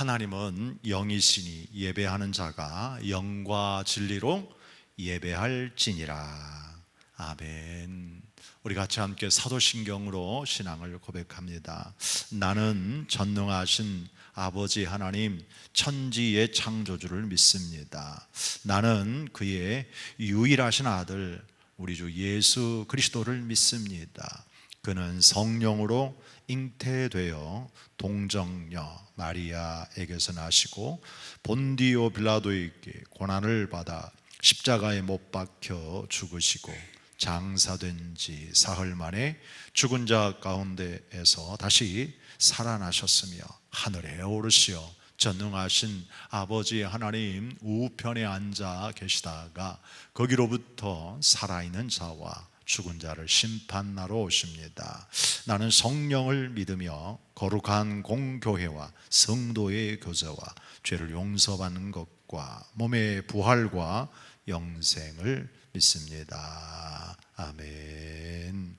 하나님은 영이시니 예배하는 자가 영과 진리로 예배할지니라. 아멘. 우리 같이 함께 사도신경으로 신앙을 고백합니다. 나는 전능하신 아버지 하나님 천지의 창조주를 믿습니다. 나는 그의 유일하신 아들 우리 주 예수 그리스도를 믿습니다. 그는 성령으로 잉태되어 동정녀 마리아에게서 나시고 본디오 빌라도에게 고난을 받아 십자가에 못 박혀 죽으시고 장사된 지 사흘 만에 죽은 자 가운데에서 다시 살아나셨으며 하늘에 오르시어 전능하신 아버지 하나님 우편에 앉아 계시다가 거기로부터 살아있는 자와 죽은 자를 심판하러 오십니다. 나는 성령을 믿으며 거룩한 공교회와 성도의 교제와 죄를 용서받는 것과 몸의 부활과 영생을 믿습니다. 아멘.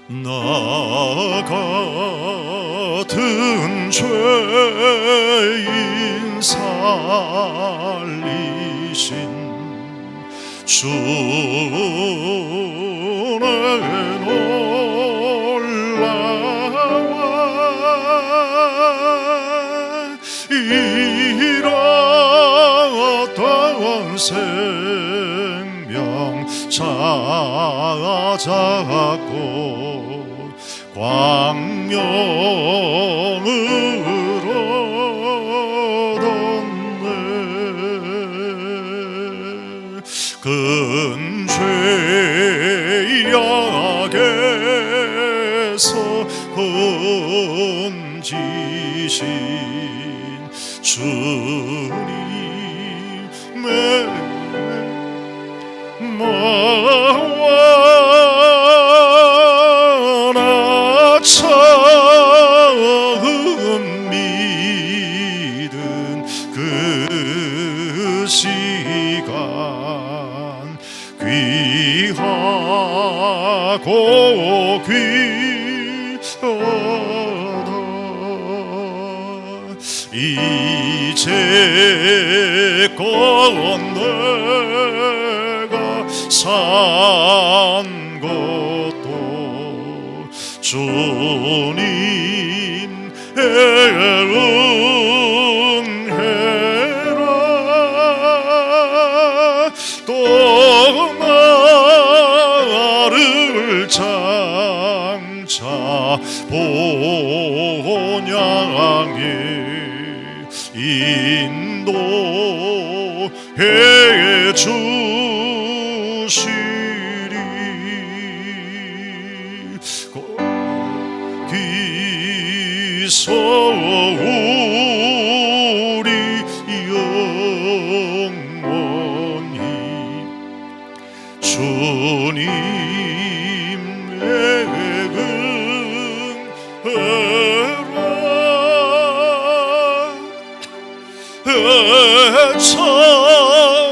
나 같은 죄인 살리신 주는 놀라워 잃었던 생명 찾았고 광명으로 얻었네. 근 죄악에서 건지신 주님의 마와 처음 믿은 그 시간 귀하고 귀하다. 이제껏 내가 산 것도 주님의 은혜라. 또 나를 장차 본향에 인도해 주시리. 거기서 우리 영원히 주님의 처럼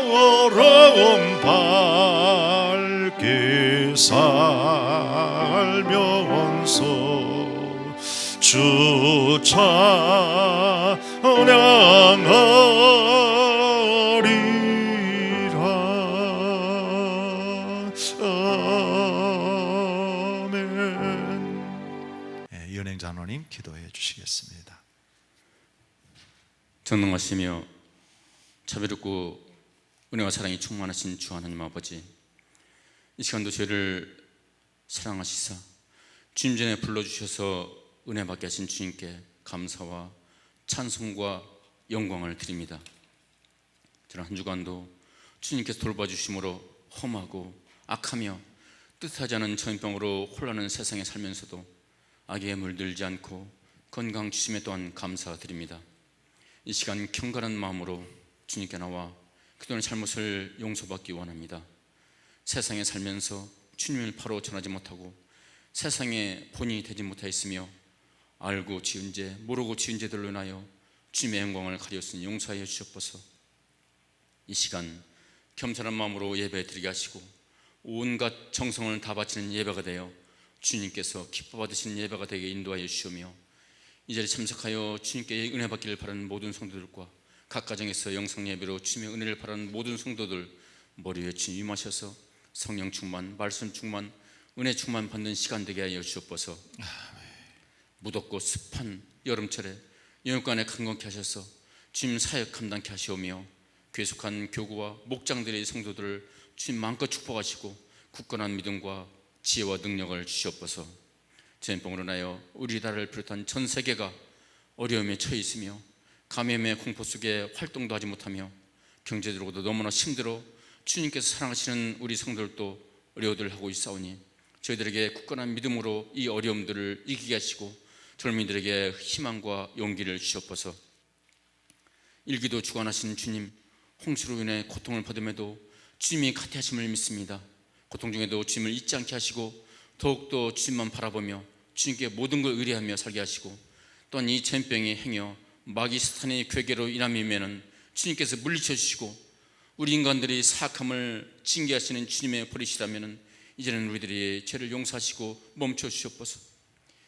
밝게 살면서 주 찬양하리라. 아멘. 연행 장로님 기도해 주시겠습니다. 전능하시며 자비롭고 은혜와 사랑이 충만하신 주 하나님 아버지, 이 시간도 저희를 사랑하시사 주님 전에 불러주셔서 은혜 받게 하신 주님께 감사와 찬송과 영광을 드립니다. 지난 한 주간도 주님께서 돌봐주심으로 험하고 악하며 뜻하지 않은 전염병으로 혼란한 세상에 살면서도 악에 물들지 않고 건강 주심에 또한 감사드립니다. 이 시간 경건한 마음으로 주님께 나와 그동안의 잘못을 용서받기 원합니다. 세상에 살면서 주님을 바로 전하지 못하고 세상에 본인이 되지 못하였으며 알고 지은 죄, 모르고 지은 죄들로 인하여 주님의 영광을 가렸으니 용서하여 주옵소서. 이 시간 겸손한 마음으로 예배 드리게 하시고 온갖 정성을 다 바치는 예배가 되어 주님께서 기뻐 받으시는 예배가 되게 인도하여 주시오며, 이 자리에 참석하여 주님께 은혜 받기를 바라는 모든 성도들과 각 가정에서 영성 예배로 주님의 은혜를 바라는 모든 성도들 머리 위에 주님 임하셔서 성령 충만, 말씀 충만, 은혜 충만 받는 시간 되게 하여 주옵소서. 무덥고 습한 여름철에 영육간에 강건케 하셔서 주님 사역 감당케 하시오며, 계속한 교구와 목장들의 성도들을 주님 마음껏 축복하시고 굳건한 믿음과 지혜와 능력을 주시옵소서. 전염병으로 인하여 우리나라를 비롯한 전 세계가 어려움에 처해 있으며 감염의 공포 속에 활동도 하지 못하며 경제적으로도 너무나 힘들어 주님께서 사랑하시는 우리 성도들도 어려워들 하고 있사오니, 저희들에게 굳건한 믿음으로 이 어려움들을 이기게 하시고 젊은이들에게 희망과 용기를 주시옵소서. 일기도 주관하신 주님, 홍수로 인해 고통을 받음에도 주님이 같이 하심을 믿습니다. 고통 중에도 주님을 잊지 않게 하시고 더욱더 주님만 바라보며 주님께 모든 걸 의뢰하며 살게 하시고, 또한 이 전병이 행여 마귀 사탄의 괴계로 인함이면은 주님께서 물리쳐 주시고 우리 인간들이 사악함을 징계하시는 주님의 버리시다면은 이제는 우리들이 죄를 용서하시고 멈춰 주시옵소서.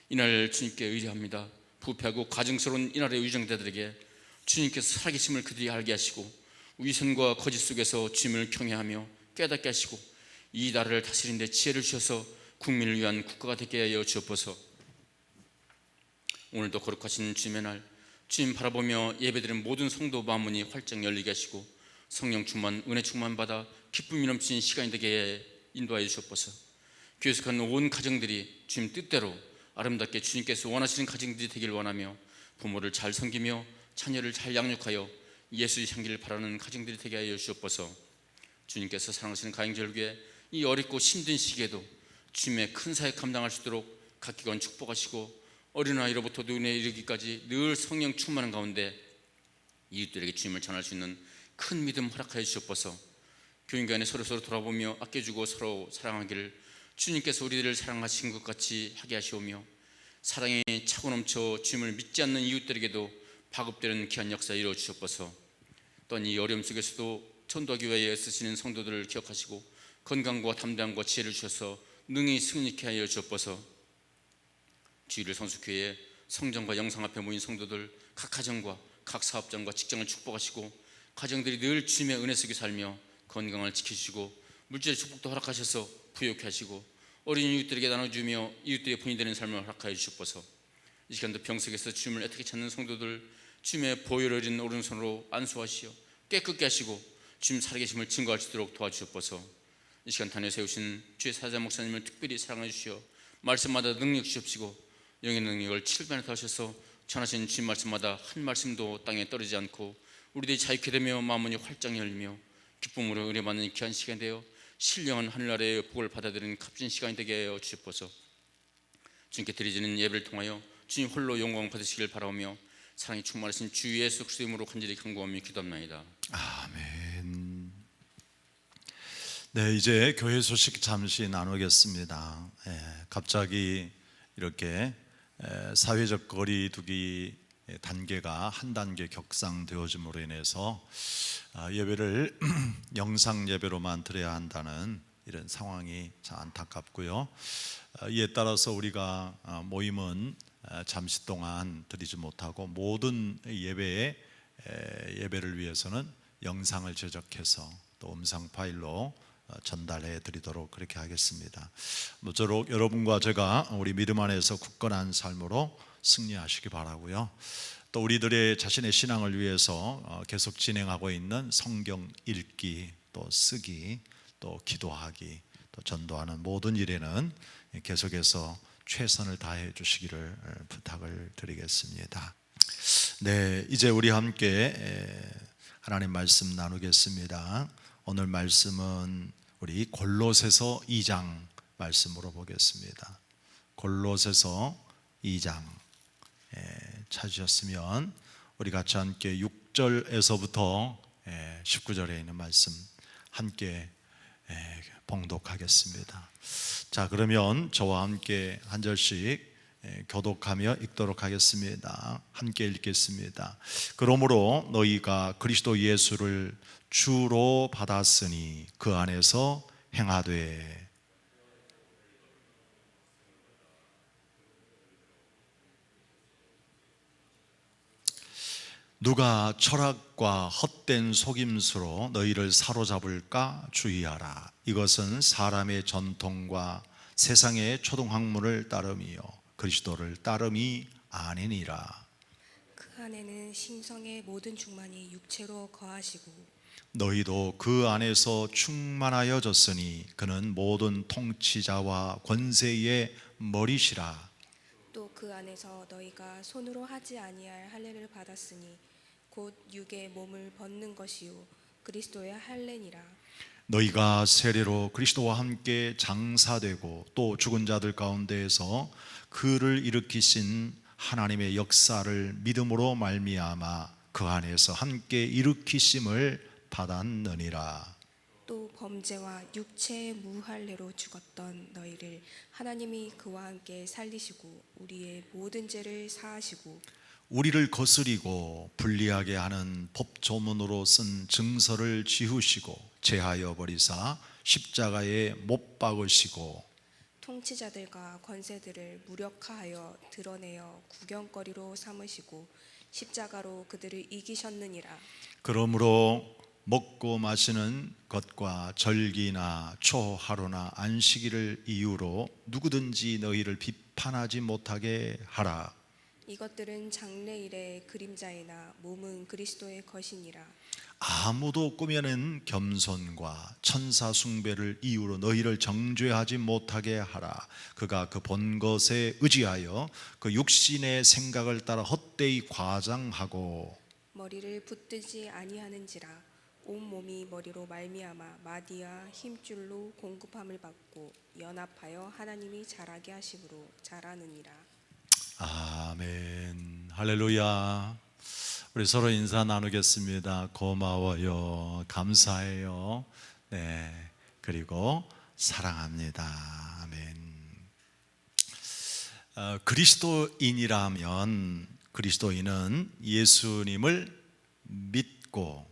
이날 주님께 의뢰합니다. 부패하고 가증스러운 이날의 위정자들에게 주님께서 살아계심을 그들이 알게 하시고 위선과 거짓 속에서 주님을 경외하며 깨닫게 하시고 이 나라를 다스리는 데 지혜를 주셔서 국민을 위한 국가가 되게 하여 주옵소서. 오늘도 거룩하신 주님의 날, 주님 바라보며 예배드리는 모든 성도 마음문이 활짝 열리게 하시고 성령 충만, 은혜 충만 받아 기쁨이 넘치는 시간이 되게 인도하여 주옵소서. 교회속한 온 가정들이 주님 뜻대로 아름답게 주님께서 원하시는 가정들이 되길 원하며 부모를 잘 섬기며 자녀를 잘 양육하여 예수의 향기를 바라는 가정들이 되게 하여 주옵소서. 주님께서 사랑하시는 가정들에게 이 어렵고 힘든 시기에도 주님의 큰 사역 감당할 수 있도록 각 기관 축복하시고 어린아이로부터 노인에 이르기까지 늘 성령 충만한 가운데 이웃들에게 주님을 전할 수 있는 큰 믿음 허락하여 주옵소서. 교인간 안에 서로서로 돌아보며 아껴주고 서로 사랑하기를 주님께서 우리들을 사랑하신 것 같이 하게 하시오며, 사랑에 차고 넘쳐 주님을 믿지 않는 이웃들에게도 파급되는 귀한 역사 이루어 주옵소서. 또한 이 어려움 속에서도 전도하기 위해 쓰시는 성도들을 기억하시고 건강과 담대함과 지혜를 주셔서 능히 승리케 하여 주옵소서. 주일을 성수교회에 성전과 영상 앞에 모인 성도들 각 가정과 각 사업장과 직장을 축복하시고 가정들이 늘 주님의 은혜 속에 살며 건강을 지키시고 물질의 축복도 허락하셔서 부욕케 하시고 어린 이웃들에게 나눠주며 이웃들의 분이 되는 삶을 허락하여 주옵소서. 이 시간도 병석에서 주님을 애타게 찾는 성도들 주님의 보혈을 어린 오른손으로 안수하시어 깨끗게 하시고 주님 살아계심을 증거할 수 있도록 도와주옵소서. 이 시간 단에 세우신 주의 사자 목사님을 특별히 사랑해 주시어 말씀마다 능력 주옵시고 영의 능력을 7배나 더하셔서 전하신 주님 말씀마다 한 말씀도 땅에 떨어지지 않고 우리들이 자유케 되며 마음문이 활짝 열리며 기쁨으로 은혜받는 귀한 시간이 되어 신령한 하늘나라의 복을 받아들이는 값진 시간이 되게 하여 주옵소서. 주님께 드리지는 예배를 통하여 주님 홀로 영광 받으시길 바라오며 사랑이 충만하신 주 예수 그리스도 이름으로 간절히 간구하며 기도합나이다. 아멘. 네, 이제 교회 소식 잠시 나누겠습니다. 갑자기 이렇게 사회적 거리 두기 단계가 한 단계 격상되어짐으로 인해서 예배를 영상 예배로만 드려야 한다는 이런 상황이 참 안타깝고요. 이에 따라서 우리가 모임은 잠시 동안 드리지 못하고 모든 예배를 위해서는 영상을 제작해서 또 음성 파일로 전달해 드리도록 그렇게 하겠습니다. 모쪼록 여러분과 제가 우리 믿음 안에서 굳건한 삶으로 승리하시기 바라고요. 또 우리들의 자신의 신앙을 위해서 계속 진행하고 있는 성경 읽기, 또 쓰기, 또 기도하기, 또 전도하는 모든 일에는 계속해서 최선을 다해 주시기를 부탁을 드리겠습니다. 네, 이제 우리 함께 하나님 말씀 나누겠습니다. 오늘 말씀은 우리 골로새서 2장 말씀으로 보겠습니다. 골로새서 2장 찾으셨으면 우리 같이 함께 6절에서부터 19절에 있는 말씀 함께 봉독하겠습니다. 자, 그러면 저와 함께 한 절씩 교독하며 읽도록 하겠습니다. 함께 읽겠습니다. 그러므로 너희가 그리스도 예수를 주로 받았으니 그 안에서 행하되. 누가 철학과 헛된 속임수로 너희를 사로잡을까 주의하라. 이것은 사람의 전통과 세상의 초등학문을 따름이요 그리스도를 따름이 아니니라. 그 안에는 신성의 모든 충만이 육체로 거하시고 너희도 그 안에서 충만하여졌으니 그는 모든 통치자와 권세의 머리시라. 또 그 안에서 너희가 손으로 하지 아니할 할례를 받았으니 곧 육의 몸을 벗는 것이요 그리스도의 할례니라. 너희가 세례로 그리스도와 함께 장사되고 또 죽은 자들 가운데에서 그를 일으키신 하나님의 역사를 믿음으로 말미암아 그 안에서 함께 일으키심을 받았느니라. 또 범죄와 육체의 무할례로 죽었던 너희를 하나님이 그와 함께 살리시고 우리의 모든 죄를 사하시고 우리를 거스리고 불리하게 하는 법조문으로 쓴 증서를 지우시고 제하여 버리사 십자가에 못 박으시고 통치자들과 권세들을 무력화하여 드러내어 구경거리로 삼으시고 십자가로 그들을 이기셨느니라. 그러므로 먹고 마시는 것과 절기나 초하루나 안식일을 이유로 누구든지 너희를 비판하지 못하게 하라. 이것들은 장래일의 그림자이나 몸은 그리스도의 것이니라. 아무도 꾸며낸 겸손과 천사 숭배를 이유로 너희를 정죄하지 못하게 하라. 그가 그 본 것에 의지하여 그 육신의 생각을 따라 헛되이 과장하고 머리를 붙들지 아니하는지라. 온 몸이 머리로 말미암아 마디와 힘줄로 공급함을 받고 연합하여 하나님이 자라게 하심으로 자라느니라. 아멘. 할렐루야. 우리 서로 인사 나누겠습니다. 고마워요. 감사해요. 네. 그리고 사랑합니다. 아멘. 그리스도인은 예수님을 믿고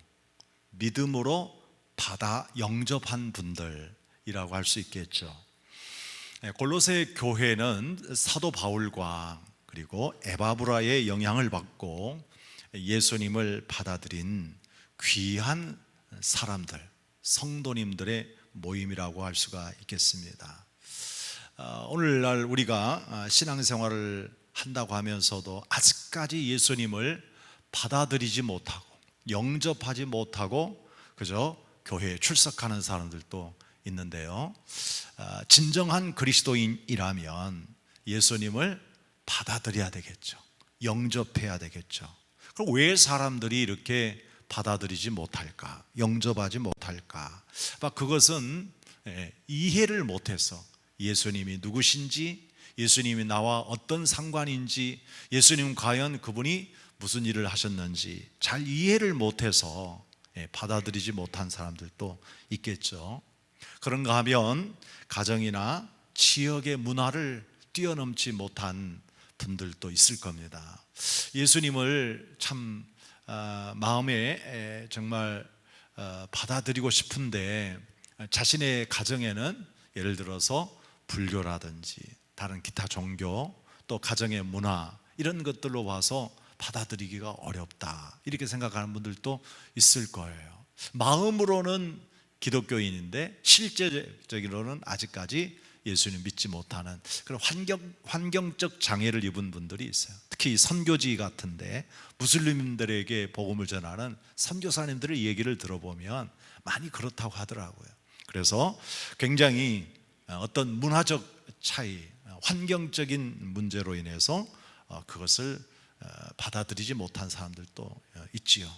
믿음으로 받아 영접한 분들이라고 할 수 있겠죠. 골로새 교회는 사도 바울과 그리고 에바브라의 영향을 받고 예수님을 받아들인 귀한 사람들, 성도님들의 모임이라고 할 수가 있겠습니다. 오늘날 우리가 신앙생활을 한다고 하면서도 아직까지 예수님을 받아들이지 못하고 영접하지 못하고 그저 교회에 출석하는 사람들도 있는데요. 진정한 그리스도인이라면 예수님을 받아들여야 되겠죠. 영접해야 되겠죠. 그럼 왜 사람들이 이렇게 받아들이지 못할까? 영접하지 못할까? 그것은 이해를 못해서 예수님이 누구신지, 예수님이 나와 어떤 상관인지, 예수님 과연 그분이 무슨 일을 하셨는지 잘 이해를 못해서 받아들이지 못한 사람들도 있겠죠. 그런가 하면 가정이나 지역의 문화를 뛰어넘지 못한 분들도 있을 겁니다. 예수님을 참 마음에 정말 받아들이고 싶은데 자신의 가정에는 예를 들어서 불교라든지 다른 기타 종교 또 가정의 문화 이런 것들로 와서 받아들이기가 어렵다 이렇게 생각하는 분들도 있을 거예요. 마음으로는 기독교인인데 실제적으로는 아직까지 예수님 믿지 못하는 그런 환경적 장애를 입은 분들이 있어요. 특히 선교지 같은데 무슬림들에게 복음을 전하는 선교사님들의 얘기를 들어보면 많이 그렇다고 하더라고요. 그래서 굉장히 어떤 문화적 차이, 환경적인 문제로 인해서 그것을 받아들이지 못한 사람들도 있지요.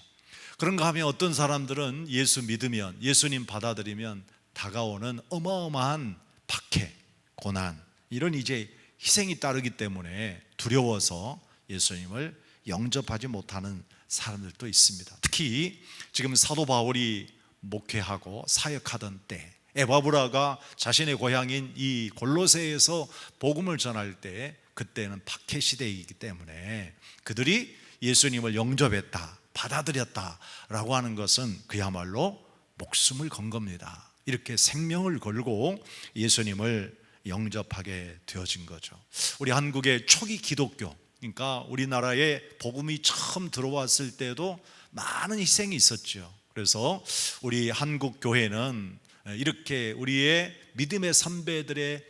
그런가 하면 어떤 사람들은 예수 믿으면, 예수님 받아들이면 다가오는 어마어마한 박해, 고난 이런 이제 희생이 따르기 때문에 두려워서 예수님을 영접하지 못하는 사람들도 있습니다. 특히 지금 사도 바울이 목회하고 사역하던 때 에바브라가 자신의 고향인 이 골로새에서 복음을 전할 때 그때는 박해 시대이기 때문에 그들이 예수님을 영접했다, 받아들였다라고 하는 것은 그야말로 목숨을 건 겁니다. 이렇게 생명을 걸고 예수님을 영접하게 되어진 거죠. 우리 한국의 초기 기독교, 그러니까 우리나라에 복음이 처음 들어왔을 때도 많은 희생이 있었죠. 그래서 우리 한국 교회는 이렇게 우리의 믿음의 선배들의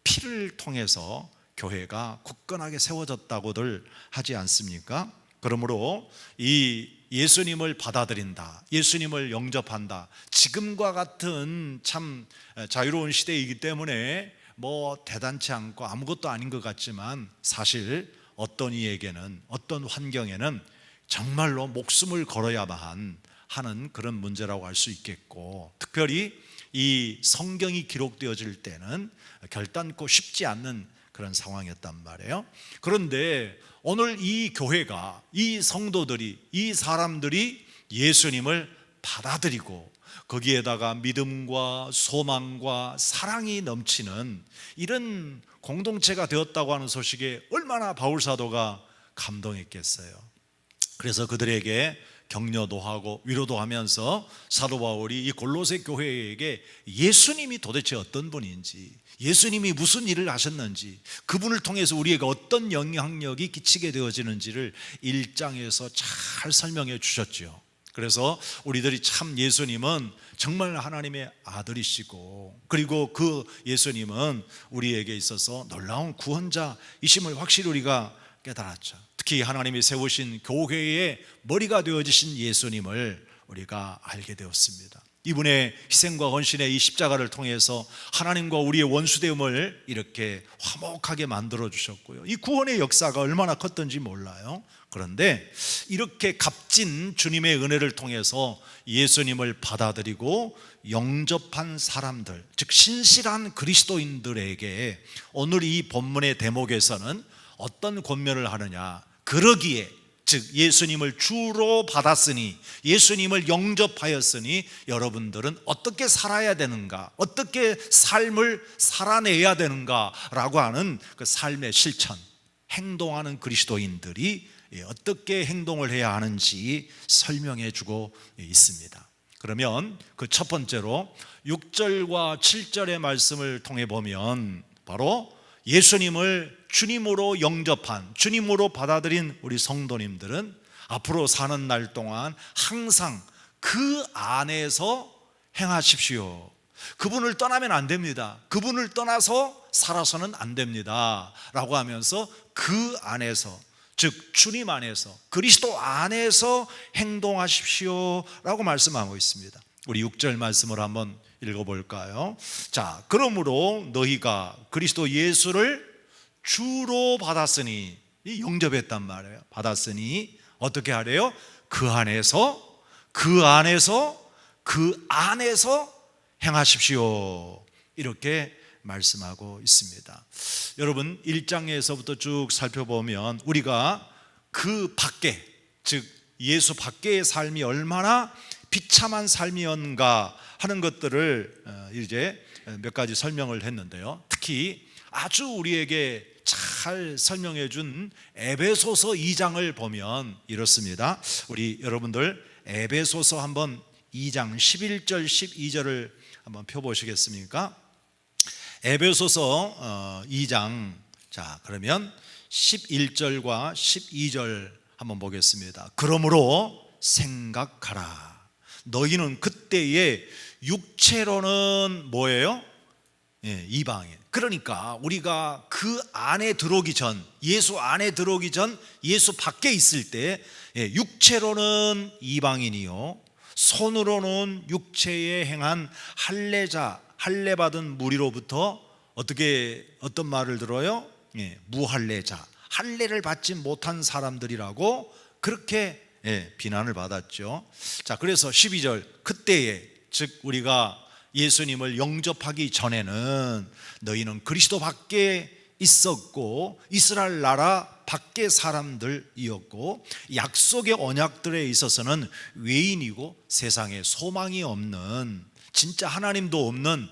피를 통해서 교회가 굳건하게 세워졌다고들 하지 않습니까? 그러므로 이 예수님을 받아들인다, 예수님을 영접한다, 지금과 같은 참 자유로운 시대이기 때문에 뭐 대단치 않고 아무것도 아닌 것 같지만 사실 어떤 이에게는, 어떤 환경에는 정말로 목숨을 걸어야만 하는 그런 문제라고 할 수 있겠고, 특별히 이 성경이 기록되어질 때는 결단코 쉽지 않는 그런 상황이었단 말이에요. 그런데 오늘 이 교회가, 이 성도들이, 이 사람들이 예수님을 받아들이고 거기에다가 믿음과 소망과 사랑이 넘치는 이런 공동체가 되었다고 하는 소식에 얼마나 바울사도가 감동했겠어요. 그래서 그들에게 격려도 하고 위로도 하면서 사도 바울이 이 골로새 교회에게 예수님이 도대체 어떤 분인지, 예수님이 무슨 일을 하셨는지, 그분을 통해서 우리에게 어떤 영향력이 끼치게 되어지는지를 1장에서 잘 설명해 주셨죠. 그래서 우리들이 참 예수님은 정말 하나님의 아들이시고, 그리고 그 예수님은 우리에게 있어서 놀라운 구원자이심을 확실히 우리가 깨달았죠. 특히 하나님이 세우신 교회의 머리가 되어지신 예수님을 우리가 알게 되었습니다. 이분의 희생과 헌신의 이 십자가를 통해서 하나님과 우리의 원수됨을 이렇게 화목하게 만들어 주셨고요, 이 구원의 역사가 얼마나 컸던지 몰라요. 그런데 이렇게 값진 주님의 은혜를 통해서 예수님을 받아들이고 영접한 사람들, 즉 신실한 그리스도인들에게 오늘 이 본문의 대목에서는 어떤 권면을 하느냐, 그러기에, 즉 예수님을 주로 받았으니, 예수님을 영접하였으니 여러분들은 어떻게 살아야 되는가, 어떻게 삶을 살아내야 되는가 라고 하는 그 삶의 실천, 행동하는 그리스도인들이 어떻게 행동을 해야 하는지 설명해 주고 있습니다. 그러면 그 첫 번째로 6절과 7절의 말씀을 통해 보면 바로 예수님을 주님으로 영접한, 주님으로 받아들인 우리 성도님들은 앞으로 사는 날 동안 항상 그 안에서 행하십시오. 그분을 떠나면 안 됩니다. 그분을 떠나서 살아서는 안 됩니다 라고 하면서 그 안에서, 즉 주님 안에서, 그리스도 안에서 행동하십시오 라고 말씀하고 있습니다. 우리 6절 말씀을 한번 읽어볼까요? 자, 그러므로 너희가 그리스도 예수를 주로 받았으니, 이 영접했단 말이에요. 받았으니 어떻게 하래요? 그 안에서, 그 안에서, 그 안에서 행하십시오, 이렇게 말씀하고 있습니다. 여러분 1장에서부터 쭉 살펴보면 우리가 그 밖에, 즉 예수 밖의 삶이 얼마나 비참한 삶이었는가 하는 것들을 이제 몇 가지 설명을 했는데요, 특히 아주 우리에게 잘 설명해 준 에베소서 2장을 보면 이렇습니다. 우리 여러분들 에베소서 한번 2장 11절 12절을 한번 펴보시겠습니까? 에베소서 2장, 자 그러면 11절과 12절 한번 보겠습니다. 그러므로 생각하라. 너희는 그때에 육체로는 뭐예요? 이방인. 그러니까 우리가 그 안에 들어오기 전, 예수 안에 들어오기 전, 예수 밖에 있을 때 육체로는 이방인이요 손으로는 육체에 행한 할례자, 할례받은 무리로부터 어떤 말을 들어요? 무할례자, 할례를 받지 못한 사람들이라고 그렇게 비난을 받았죠. 자, 그래서 12절, 그때에, 즉 우리가 예수님을 영접하기 전에는 너희는 그리스도 밖에 있었고 이스라엘 나라 밖의 사람들이었고 약속의 언약들에 있어서는 외인이고 세상에 소망이 없는, 진짜 하나님도 없는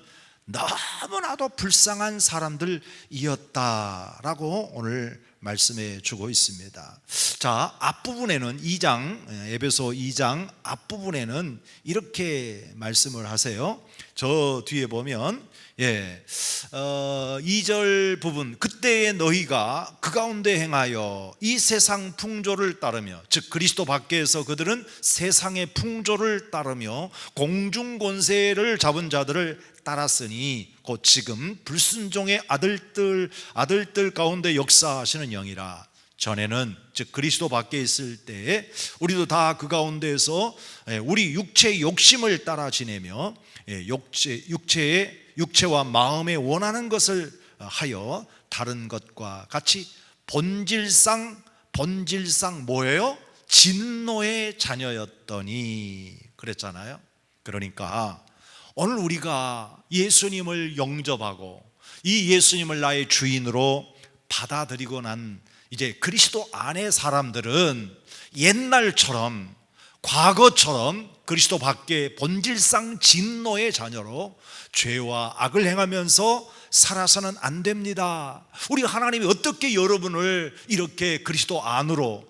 너무나도 불쌍한 사람들이었다라고 오늘 말씀해 주고 있습니다. 자, 앞부분에는 에베소 2장 앞부분에는 이렇게 말씀을 하세요. 저 뒤에 보면 2절 부분, 그때의 너희가 그 가운데 행하여 이 세상 풍조를 따르며, 즉 그리스도 밖에서 그들은 세상의 풍조를 따르며 공중 권세를 잡은 자들을 따랐으니 곧 지금 불순종의 아들들 가운데 역사하시는 영이라. 전에는 즉 그리스도 밖에 있을 때 우리도 다 그 가운데에서 우리 육체의 욕심을 따라 지내며 육체와 마음에 원하는 것을 하여 다른 것과 같이 본질상 뭐예요? 진노의 자녀였더니 그랬잖아요. 그러니까 오늘 우리가 예수님을 영접하고 이 예수님을 나의 주인으로 받아들이고 난 이제 그리스도 안의 사람들은 옛날처럼 과거처럼 그리스도 밖에 본질상 진노의 자녀로 죄와 악을 행하면서 살아서는 안 됩니다. 우리 하나님이 어떻게 여러분을 이렇게 그리스도 안으로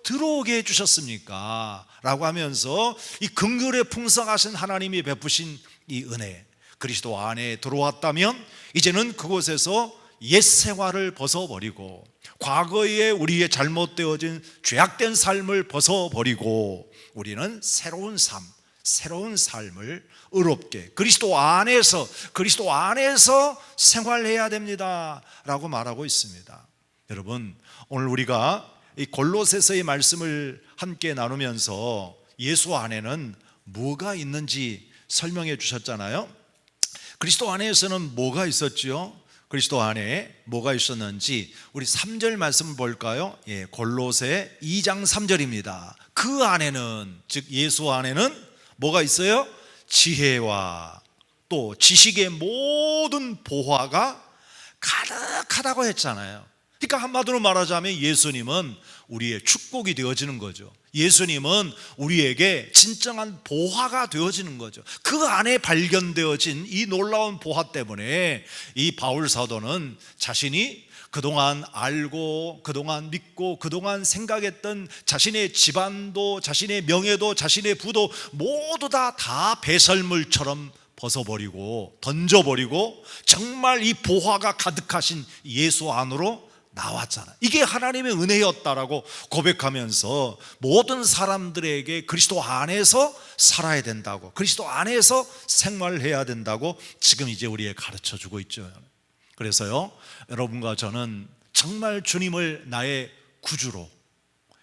들어오게 해주셨습니까? 라고 하면서 이 긍휼에 풍성하신 하나님이 베푸신 이 은혜, 그리스도 안에 들어왔다면 이제는 그곳에서 옛 생활을 벗어버리고 과거에 우리의 잘못되어진 죄악된 삶을 벗어버리고 우리는 새로운 삶을 의롭게 그리스도 안에서 생활해야 됩니다 라고 말하고 있습니다. 여러분, 오늘 우리가 이 골로새서의 말씀을 함께 나누면서 예수 안에는 뭐가 있는지 설명해 주셨잖아요. 그리스도 안에서는 뭐가 있었지요? 그리스도 안에 뭐가 있었는지 우리 3절 말씀을 볼까요? 골로새 2장 3절입니다. 그 안에는, 즉 예수 안에는 뭐가 있어요? 지혜와 또 지식의 모든 보화가 가득하다고 했잖아요. 그러니까 한마디로 말하자면 예수님은 우리의 축복이 되어지는 거죠. 예수님은 우리에게 진정한 보화가 되어지는 거죠. 그 안에 발견되어진 이 놀라운 보화 때문에 이 바울 사도는 자신이 그동안 알고 그동안 믿고 그동안 생각했던 자신의 집안도 자신의 명예도 자신의 부도 모두 다 배설물처럼 벗어버리고 던져버리고 정말 이 보화가 가득하신 예수 안으로 나왔잖아. 이게 하나님의 은혜였다라고 고백하면서 모든 사람들에게 그리스도 안에서 살아야 된다고, 그리스도 안에서 생활해야 된다고 지금 이제 우리에게 가르쳐주고 있죠. 그래서요, 여러분과 저는 정말 주님을 나의 구주로,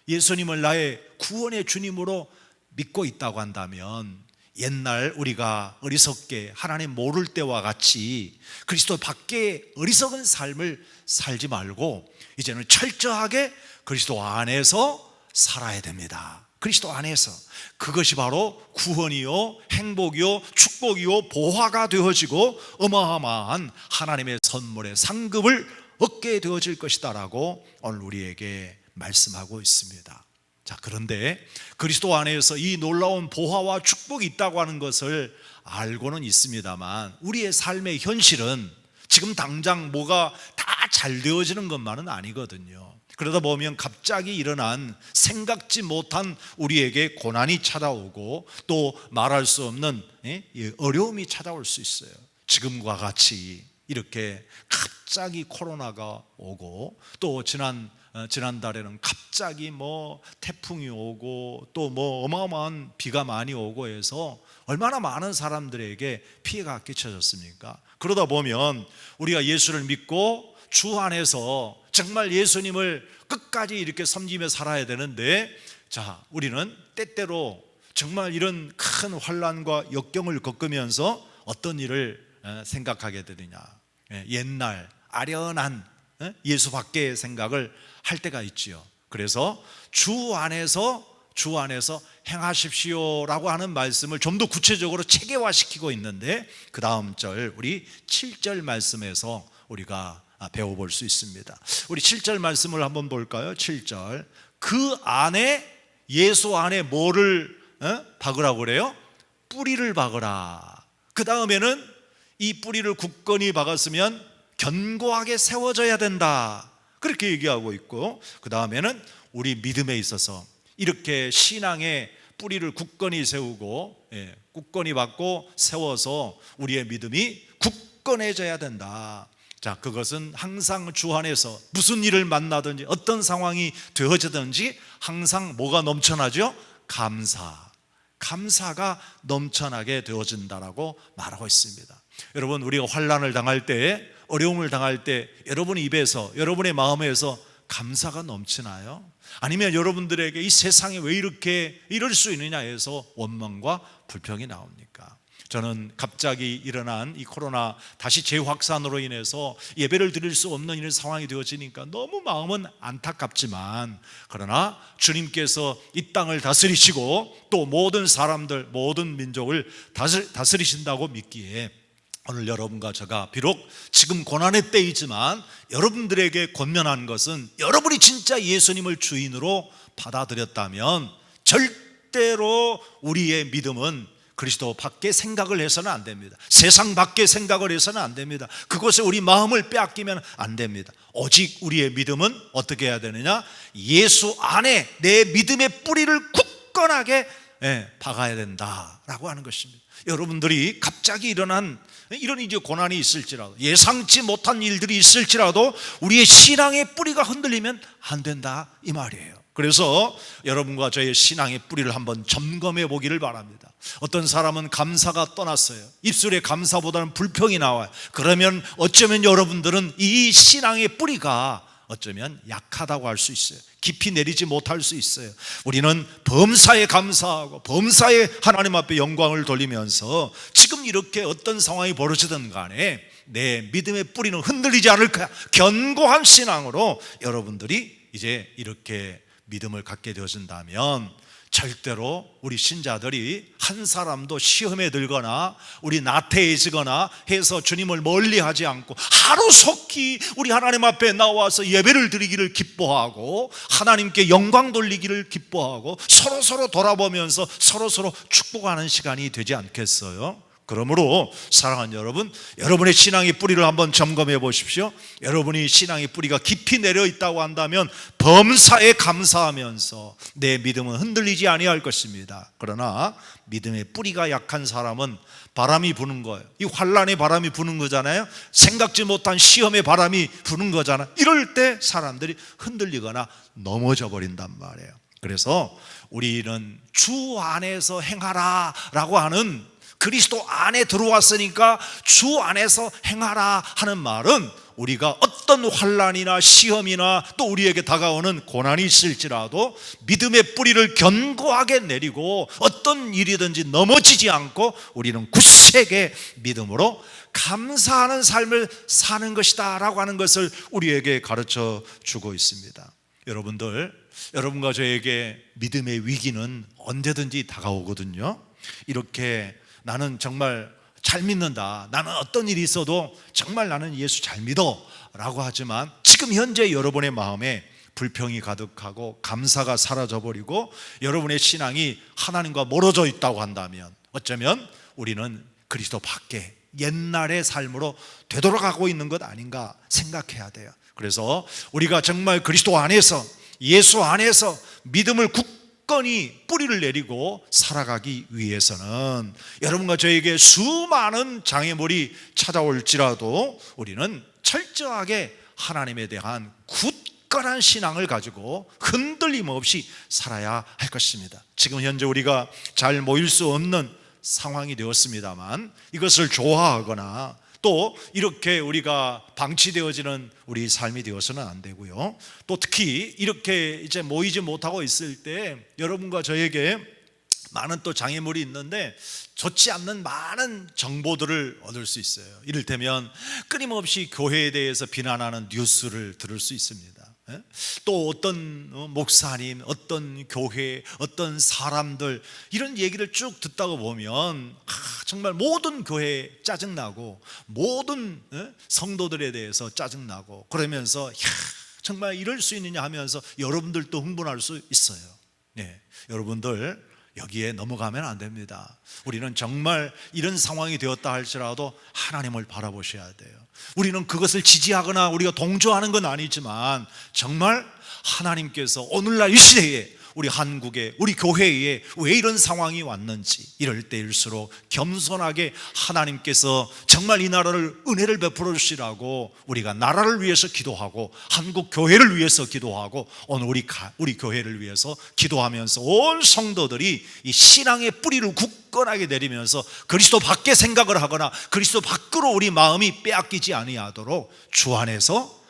예수님을 나의 구원의 주님으로 믿고 있다고 한다면 옛날 우리가 어리석게 하나님 모를 때와 같이 그리스도 밖에 어리석은 삶을 살지 말고 이제는 철저하게 그리스도 안에서 살아야 됩니다. 그리스도 안에서. 그것이 바로 구원이요 행복이요 축복이요 보화가 되어지고 어마어마한 하나님의 선물의 상급을 얻게 되어질 것이다 라고 오늘 우리에게 말씀하고 있습니다. 자, 그런데 그리스도 안에서 이 놀라운 보화와 축복이 있다고 하는 것을 알고는 있습니다만 우리의 삶의 현실은 지금 당장 뭐가 다 잘 되어지는 것만은 아니거든요. 그러다 보면 갑자기 일어난 생각지 못한 우리에게 고난이 찾아오고 또 말할 수 없는 어려움이 찾아올 수 있어요. 지금과 같이 이렇게 갑자기 코로나가 오고 또 지난달에는 갑자기 태풍이 오고 또 어마어마한 비가 많이 오고 해서 얼마나 많은 사람들에게 피해가 끼쳐졌습니까? 그러다 보면 우리가 예수를 믿고 주 안에서 정말 예수님을 끝까지 이렇게 섬기며 살아야 되는데, 자, 우리는 때때로 정말 이런 큰 환난과 역경을 겪으면서 어떤 일을 생각하게 되느냐, 옛날 아련한 예수 밖의 생각을 할 때가 있지요. 그래서 주 안에서 행하십시오라고 하는 말씀을 좀 더 구체적으로 체계화시키고 있는데 그 다음 절 우리 7절 말씀에서 우리가 배워볼 수 있습니다. 우리 7절 말씀을 한번 볼까요? 7절. 그 안에, 예수 안에 뭐를 박으라고 그래요? 뿌리를 박으라. 그 다음에는 이 뿌리를 굳건히 박았으면 견고하게 세워져야 된다 그렇게 얘기하고 있고, 그 다음에는 우리 믿음에 있어서 이렇게 신앙의 뿌리를 굳건히 세우고, 굳건히 받고 세워서 우리의 믿음이 굳건해져야 된다. 자, 그것은 항상 주 안에서 무슨 일을 만나든지 어떤 상황이 되어지든지 항상 뭐가 넘쳐나죠? 감사가 넘쳐나게 되어진다라고 말하고 있습니다. 여러분, 우리가 환난을 당할 때, 어려움을 당할 때 여러분 입에서, 여러분의 마음에서 감사가 넘치나요? 아니면 여러분들에게 이 세상에 왜 이렇게 이럴 수 있느냐 해서 원망과 불평이 나옵니까? 저는 갑자기 일어난 이 코로나 다시 재확산으로 인해서 예배를 드릴 수 없는 이런 상황이 되어지니까 너무 마음은 안타깝지만, 그러나 주님께서 이 땅을 다스리시고 또 모든 사람들, 모든 민족을 다스리신다고 믿기에 오늘 여러분과 제가 비록 지금 고난의 때이지만 여러분들에게 권면한 것은, 여러분이 진짜 예수님을 주인으로 받아들였다면 절대로 우리의 믿음은 그리스도 밖에 생각을 해서는 안 됩니다. 세상 밖에 생각을 해서는 안 됩니다. 그것에 우리 마음을 빼앗기면 안 됩니다. 오직 우리의 믿음은 어떻게 해야 되느냐? 예수 안에 내 믿음의 뿌리를 굳건하게 박아야 된다라고 하는 것입니다. 여러분들이 갑자기 일어난 이런 이제 고난이 있을지라도, 예상치 못한 일들이 있을지라도 우리의 신앙의 뿌리가 흔들리면 안 된다, 이 말이에요. 그래서 여러분과 저의 신앙의 뿌리를 한번 점검해 보기를 바랍니다. 어떤 사람은 감사가 떠났어요. 입술에 감사보다는 불평이 나와요. 그러면 어쩌면 여러분들은 이 신앙의 뿌리가 어쩌면 약하다고 할 수 있어요. 깊이 내리지 못할 수 있어요. 우리는 범사에 감사하고 범사에 하나님 앞에 영광을 돌리면서 지금 이렇게 어떤 상황이 벌어지든 간에 내 믿음의 뿌리는 흔들리지 않을 거야, 견고한 신앙으로 여러분들이 이제 이렇게 믿음을 갖게 되어진다면 절대로 우리 신자들이 한 사람도 시험에 들거나 우리 나태해지거나 해서 주님을 멀리하지 않고 하루속히 우리 하나님 앞에 나와서 예배를 드리기를 기뻐하고 하나님께 영광 돌리기를 기뻐하고 서로 돌아보면서 서로 축복하는 시간이 되지 않겠어요? 그러므로 사랑하는 여러분, 여러분의 신앙의 뿌리를 한번 점검해 보십시오. 여러분이 신앙의 뿌리가 깊이 내려 있다고 한다면 범사에 감사하면서 내 믿음은 흔들리지 아니할 것입니다. 그러나 믿음의 뿌리가 약한 사람은 바람이 부는 거예요. 이 환난의 바람이 부는 거잖아요. 생각지 못한 시험의 바람이 부는 거잖아요. 이럴 때 사람들이 흔들리거나 넘어져 버린단 말이에요. 그래서 우리는 주 안에서 행하라 라고 하는, 그리스도 안에 들어왔으니까 주 안에서 행하라 하는 말은, 우리가 어떤 환난이나 시험이나 또 우리에게 다가오는 고난이 있을지라도 믿음의 뿌리를 견고하게 내리고 어떤 일이든지 넘어지지 않고 우리는 굳세게 믿음으로 감사하는 삶을 사는 것이다 라고 하는 것을 우리에게 가르쳐 주고 있습니다. 여러분과 저에게 믿음의 위기는 언제든지 다가오거든요. 이렇게 나는 정말 잘 믿는다, 나는 어떤 일이 있어도 정말 나는 예수 잘 믿어 라고 하지만 지금 현재 여러분의 마음에 불평이 가득하고 감사가 사라져버리고 여러분의 신앙이 하나님과 멀어져 있다고 한다면 어쩌면 우리는 그리스도 밖에 옛날의 삶으로 되돌아가고 있는 것 아닌가 생각해야 돼요. 그래서 우리가 정말 그리스도 안에서, 예수 안에서 믿음을 굳건히 뿌리를 내리고 살아가기 위해서는 여러분과 저에게 수많은 장애물이 찾아올지라도 우리는 철저하게 하나님에 대한 굳건한 신앙을 가지고 흔들림 없이 살아야 할 것입니다. 지금 현재 우리가 잘 모일 수 없는 상황이 되었습니다만 이것을 좋아하거나 또 이렇게 우리가 방치되어지는 우리 삶이 되어서는 안 되고요. 또 특히 이렇게 이제 모이지 못하고 있을 때 여러분과 저에게 많은 또 장애물이 있는데 좋지 않는 많은 정보들을 얻을 수 있어요. 이를테면 끊임없이 교회에 대해서 비난하는 뉴스를 들을 수 있습니다. 또 어떤 목사님, 어떤 교회, 어떤 사람들 이런 얘기를 쭉 듣다가 보면 정말 모든 교회에 짜증나고 모든 성도들에 대해서 짜증나고 그러면서 정말 이럴 수 있느냐 하면서 여러분들도 흥분할 수 있어요. 여러분들 여기에 넘어가면 안 됩니다. 우리는 정말 이런 상황이 되었다 할지라도 하나님을 바라보셔야 돼요. 우리는 그것을 지지하거나 우리가 동조하는 건 아니지만 정말 하나님께서 오늘날 이 시대에 우리 한국에, 우리 교회에 왜 이런 상황이 왔는지, 이럴 때일수록 겸손하게 하나님께서 정말 이 나라를 은혜를 베풀어 주시라고 우리가 나라를 위해서 기도하고 한국 교회를 위해서 기도하고 오늘 우리 교회를 위해서 기도하면서 온 성도들이 이 신앙의 뿌리를 굳건하게 내리면서 그리스도 밖에 생각을 하거나 그리스도 밖으로 우리 마음이 빼앗기지 아니하도록 주 안에서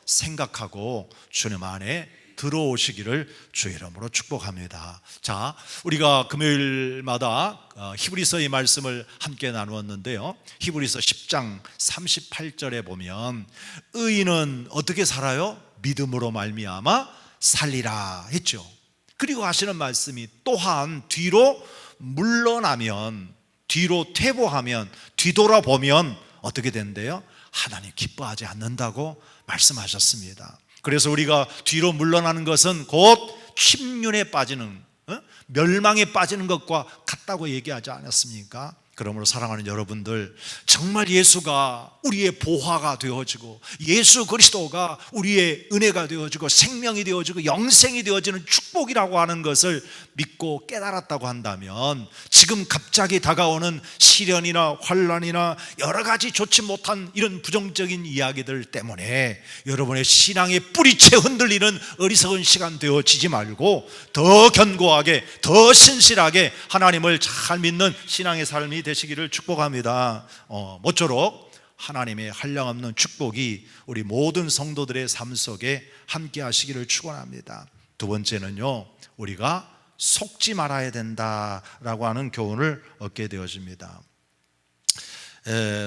생각하고 주님 안에 들어오시기를 주의 이름으로 축복합니다. 자, 우리가 금요일마다 히브리서의 말씀을 함께 나누었는데요, 히브리서 10장 38절에 보면 의인은 어떻게 살아요? 믿음으로 말미암아 살리라 했죠. 그리고 하시는 말씀이 또한 뒤로 물러나면, 뒤로 퇴보하면, 뒤돌아보면 어떻게 된대요? 하나님 기뻐하지 않는다고 말씀하셨습니다. 그래서 우리가 뒤로 물러나는 것은 곧 침륜에 빠지는, 멸망에 빠지는 것과 같다고 얘기하지 않았습니까? 그러므로 사랑하는 여러분들, 정말 예수가 우리의 보화가 되어지고 예수 그리스도가 우리의 은혜가 되어지고 생명이 되어지고 영생이 되어지는 축복이라고 하는 것을 믿고 깨달았다고 한다면 지금 갑자기 다가오는 시련이나 환난이나 여러 가지 좋지 못한 이런 부정적인 이야기들 때문에 여러분의 신앙의 뿌리채 흔들리는 어리석은 시간 되어지지 말고 더 견고하게, 더 신실하게 하나님을 잘 믿는 신앙의 삶이 되시기를 축복합니다. 모쪼록 하나님의 한량없는 축복이 우리 모든 성도들의 삶 속에 함께 하시기를 축원합니다. 두 번째는요, 우리가 속지 말아야 된다라고 하는 교훈을 얻게 되어집니다.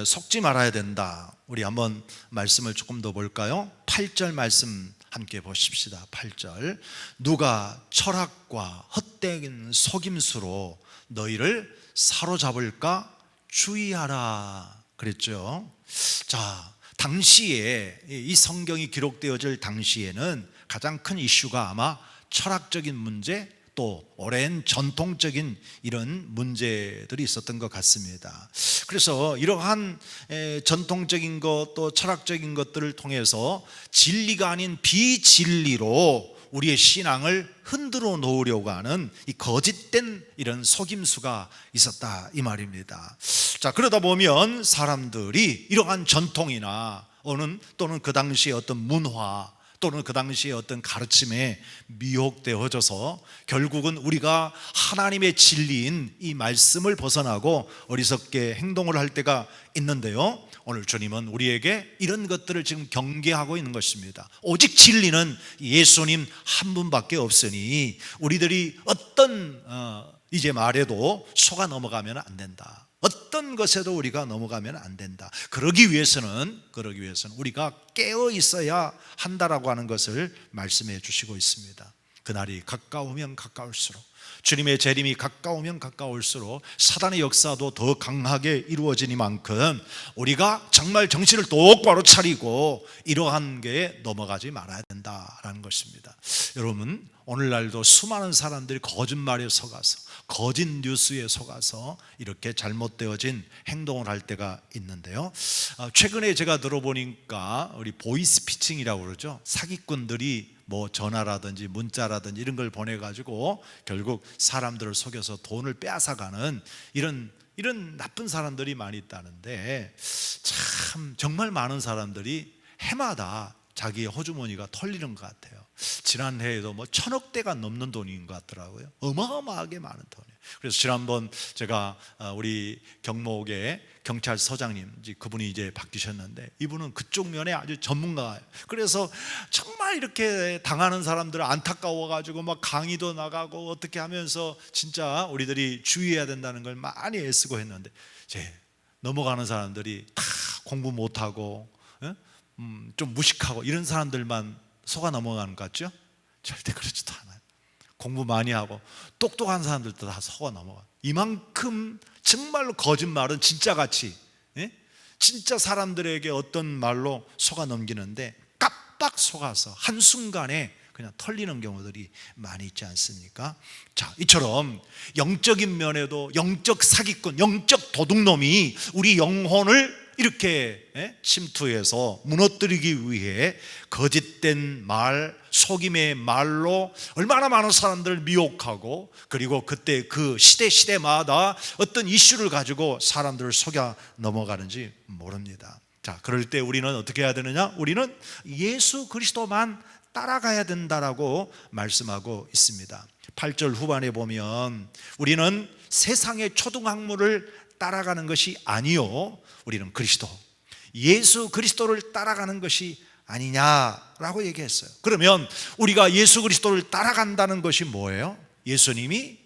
속지 말아야 된다. 우리 한번 말씀을 조금 더 볼까요? 8절 말씀 함께 보십시다. 8절, 누가 철학과 헛된 속임수로 너희를 사로잡을까 주의하라 그랬죠. 자, 당시에 이 성경이 기록되어질 당시에는 가장 큰 이슈가 아마 철학적인 문제, 또 오랜 전통적인 이런 문제들이 있었던 것 같습니다. 그래서 이러한 전통적인 것, 또 철학적인 것들을 통해서 진리가 아닌 비진리로 우리의 신앙을 흔들어 놓으려고 하는 이 거짓된 이런 속임수가 있었다 이 말입니다. 자, 그러다 보면 사람들이 이러한 전통이나 또는 그 당시의 어떤 문화 또는 그 당시의 어떤 가르침에 미혹되어져서 결국은 우리가 하나님의 진리인 이 말씀을 벗어나고 어리석게 행동을 할 때가 있는데요, 오늘 주님은 우리에게 이런 것들을 지금 경계하고 있는 것입니다. 오직 진리는 예수님 한 분밖에 없으니 우리들이 어떤 이제 말에도 속아 넘어가면 안 된다. 어떤 것에도 우리가 넘어가면 안 된다. 그러기 위해서는 우리가 깨어 있어야 한다라고 하는 것을 말씀해 주시고 있습니다. 그날이 가까우면 가까울수록, 주님의 재림이 가까우면 가까울수록 사단의 역사도 더 강하게 이루어지니만큼 우리가 정말 정신을 똑바로 차리고 이러한 게 넘어가지 말아야 된다라는 것입니다. 여러분, 오늘날도 수많은 사람들이 거짓말에 속아서, 거짓 뉴스에 속아서 이렇게 잘못되어진 행동을 할 때가 있는데요, 최근에 제가 들어보니까 우리 보이스피싱이라고 그러죠. 사기꾼들이 뭐 전화라든지 문자라든지 이런 걸 보내가지고 결국 사람들을 속여서 돈을 빼앗아가는 이런 나쁜 사람들이 많이 있다는데, 참 정말 많은 사람들이 해마다 자기의 호주머니가 털리는 것 같아요. 지난해에도 뭐 1,000억대가 넘는 돈인 것 같더라고요. 어마어마하게 많은 돈이에요. 그래서 지난번 제가 우리 경목의 경찰서장님, 그분이 이제 바뀌셨는데 이분은 그쪽 면에 아주 전문가예요. 그래서 정말 이렇게 당하는 사람들을 안타까워가지고 막 강의도 나가고 어떻게 하면서 진짜 우리들이 주의해야 된다는 걸 많이 애쓰고 했는데, 이제 넘어가는 사람들이 다 공부 못하고 좀 무식하고 이런 사람들만 속아 넘어가는 것 같죠? 절대 그렇지도 않아요. 공부 많이 하고 똑똑한 사람들도 다 속아 넘어가. 이만큼 정말로 거짓말은 진짜같이, 진짜 사람들에게 어떤 말로 속아 넘기는데 깜빡 속아서 한순간에 그냥 털리는 경우들이 많이 있지 않습니까? 자, 이처럼 영적인 면에도 영적 사기꾼, 영적 도둑놈이 우리 영혼을 이렇게 침투해서 무너뜨리기 위해 거짓된 말, 속임의 말로 얼마나 많은 사람들을 미혹하고, 그리고 그때 그 시대마다 어떤 이슈를 가지고 사람들을 속여 넘어가는지 모릅니다. 자, 그럴 때 우리는 어떻게 해야 되느냐? 우리는 예수 그리스도만 따라가야 된다라고 말씀하고 있습니다. 8절 후반에 보면 우리는 세상의 초등학문을 따라가는 것이 아니요, 우리는 그리스도, 예수 그리스도를 따라가는 것이 아니냐라고 얘기했어요. 그러면 우리가 예수 그리스도를 따라간다는 것이 뭐예요? 예수님이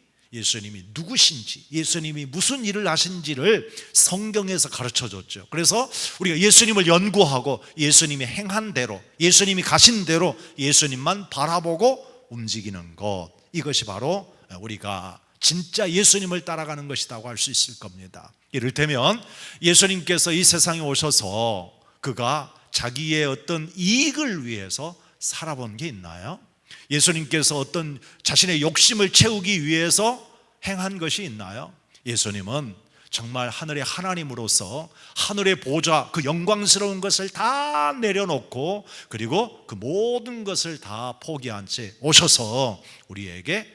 누구신지, 예수님이 무슨 일을 하신지를 성경에서 가르쳐 줬죠. 그래서 우리가 예수님을 연구하고 예수님이 행한 대로, 예수님이 가신 대로 예수님만 바라보고 움직이는 것, 이것이 바로 우리가 진짜 예수님을 따라가는 것이라고 할 수 있을 겁니다. 이를테면 예수님께서 이 세상에 오셔서 그가 자기의 어떤 이익을 위해서 살아본 게 있나요? 예수님께서 어떤 자신의 욕심을 채우기 위해서 행한 것이 있나요? 예수님은 정말 하늘의 하나님으로서 하늘의 보좌, 그 영광스러운 것을 다 내려놓고, 그리고 그 모든 것을 다 포기한 채 오셔서 우리에게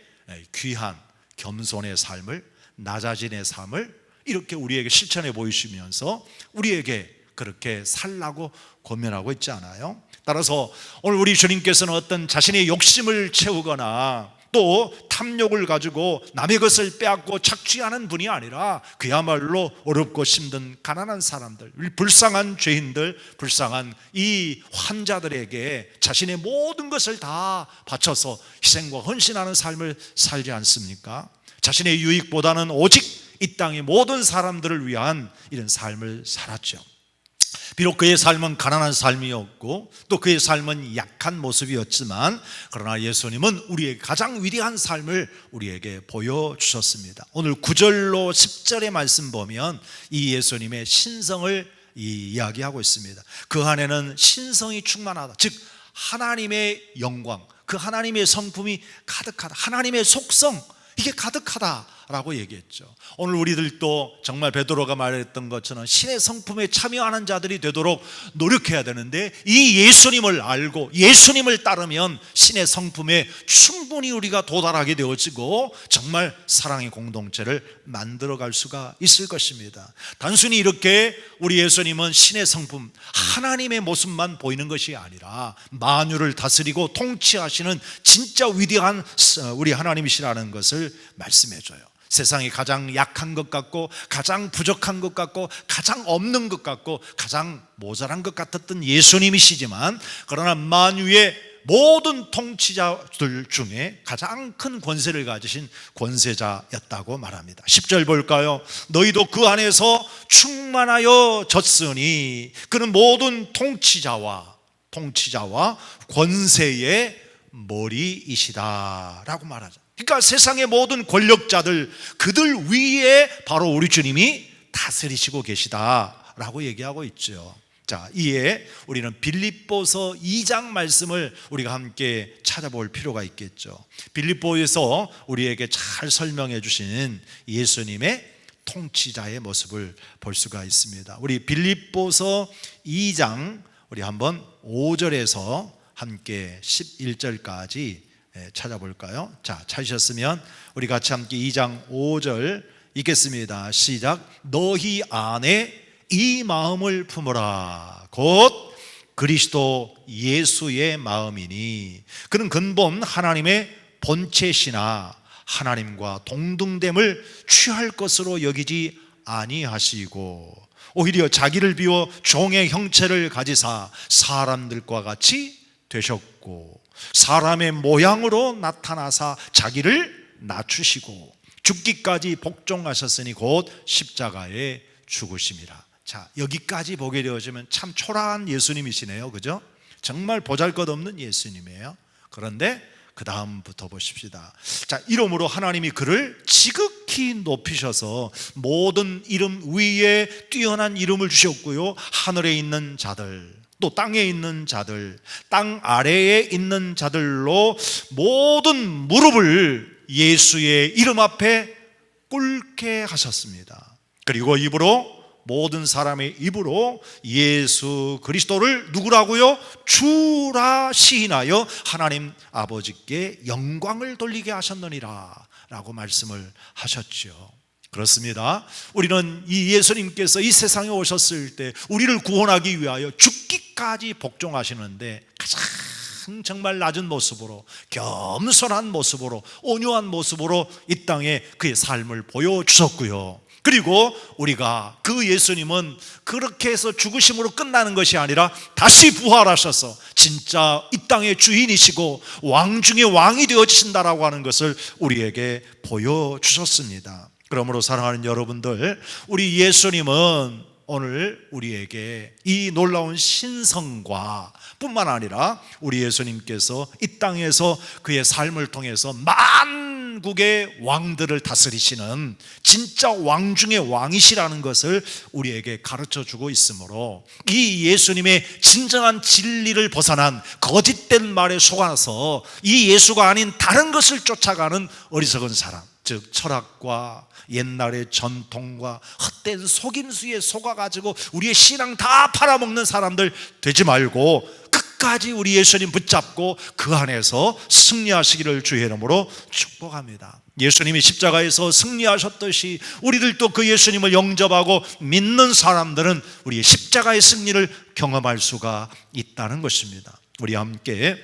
귀한 겸손의 삶을, 낮아짐의 삶을 이렇게 우리에게 실천해 보이시면서 우리에게 그렇게 살라고 권면하고 있지 않아요? 따라서 오늘 우리 주님께서는 어떤 자신의 욕심을 채우거나 또 탐욕을 가지고 남의 것을 빼앗고 착취하는 분이 아니라 그야말로 어렵고 힘든 가난한 사람들, 불쌍한 죄인들, 불쌍한 이 환자들에게 자신의 모든 것을 다 바쳐서 희생과 헌신하는 삶을 살지 않습니까? 자신의 유익보다는 오직 이 땅의 모든 사람들을 위한 이런 삶을 살았죠. 비록 그의 삶은 가난한 삶이었고 또 그의 삶은 약한 모습이었지만, 그러나 예수님은 우리의 가장 위대한 삶을 우리에게 보여주셨습니다. 오늘 9절로 10절의 말씀 보면 이 예수님의 신성을 이야기하고 있습니다. 그 안에는 신성이 충만하다, 즉 하나님의 영광, 그 하나님의 성품이 가득하다, 하나님의 속성, 이게 가득하다라고 얘기했죠. 오늘 우리들도 정말 베드로가 말했던 것처럼 신의 성품에 참여하는 자들이 되도록 노력해야 되는데, 이 예수님을 알고 예수님을 따르면 신의 성품에 충분히 우리가 도달하게 되어지고 정말 사랑의 공동체를 만들어갈 수가 있을 것입니다. 단순히 이렇게 우리 예수님은 신의 성품, 하나님의 모습만 보이는 것이 아니라 만유를 다스리고 통치하시는 진짜 위대한 우리 하나님이시라는 것을 말씀해줘요. 세상이 가장 약한 것 같고 가장 부족한 것 같고 가장 없는 것 같고 가장 모자란 것 같았던 예수님이시지만, 그러나 만유의 모든 통치자들 중에 가장 큰 권세를 가지신 권세자였다고 말합니다. 10절 볼까요? 너희도 그 안에서 충만하여 졌으니 그는 모든 통치자와 권세의 머리이시다 라고 말하죠. 그러니까 세상의 모든 권력자들, 그들 위에 바로 우리 주님이 다스리시고 계시다라고 얘기하고 있죠. 자, 이에 우리는 빌립보서 2장 말씀을 우리가 함께 찾아볼 필요가 있겠죠. 빌립보에서 우리에게 잘 설명해 주신 예수님의 통치자의 모습을 볼 수가 있습니다. 우리 빌립보서 2장 우리 한번 5절에서 함께 11절까지 찾아볼까요? 자, 찾으셨으면 우리 같이 함께 2장 5절 읽겠습니다. 시작. 너희 안에 이 마음을 품으라. 곧 그리스도 예수의 마음이니 그는 근본 하나님의 본체시나 하나님과 동등됨을 취할 것으로 여기지 아니하시고 오히려 자기를 비워 종의 형체를 가지사 사람들과 같이 되셨고 사람의 모양으로 나타나사 자기를 낮추시고 죽기까지 복종하셨으니 곧 십자가에 죽으심이라. 자, 여기까지 보게 되어지면 참 초라한 예수님이시네요, 그죠? 정말 보잘것없는 예수님이에요. 그런데 그 다음부터 보십시다. 자, 이러므로 하나님이 그를 지극히 높이셔서 모든 이름 위에 뛰어난 이름을 주셨고요, 하늘에 있는 자들, 또 땅에 있는 자들, 땅 아래에 있는 자들로 모든 무릎을 예수의 이름 앞에 꿇게 하셨습니다. 그리고 입으로, 모든 사람의 입으로 예수 그리스도를 누구라고요? 주라 시인하여 하나님 아버지께 영광을 돌리게 하셨느니라 라고 말씀을 하셨죠. 그렇습니다. 우리는 이 예수님께서 이 세상에 오셨을 때 우리를 구원하기 위하여 죽기까지 복종하시는데 가장 정말 낮은 모습으로, 겸손한 모습으로, 온유한 모습으로 이 땅에 그의 삶을 보여주셨고요. 그리고 우리가 그 예수님은 그렇게 해서 죽으심으로 끝나는 것이 아니라 다시 부활하셔서 진짜 이 땅의 주인이시고 왕 중에 왕이 되어지신다라고 하는 것을 우리에게 보여주셨습니다. 그러므로 사랑하는 여러분들, 우리 예수님은 오늘 우리에게 이 놀라운 신성과 뿐만 아니라 우리 예수님께서 이 땅에서 그의 삶을 통해서 만국의 왕들을 다스리시는 진짜 왕 중의 왕이시라는 것을 우리에게 가르쳐주고 있으므로 이 예수님의 진정한 진리를 벗어난 거짓된 말에 속아서 이 예수가 아닌 다른 것을 쫓아가는 어리석은 사람, 즉 철학과 옛날의 전통과 헛된 속임수에 속아가지고 우리의 신앙 다 팔아먹는 사람들 되지 말고 끝까지 우리 예수님 붙잡고 그 안에서 승리하시기를 주의 이름으로 축복합니다. 예수님이 십자가에서 승리하셨듯이 우리들도 그 예수님을 영접하고 믿는 사람들은 우리의 십자가의 승리를 경험할 수가 있다는 것입니다. 우리 함께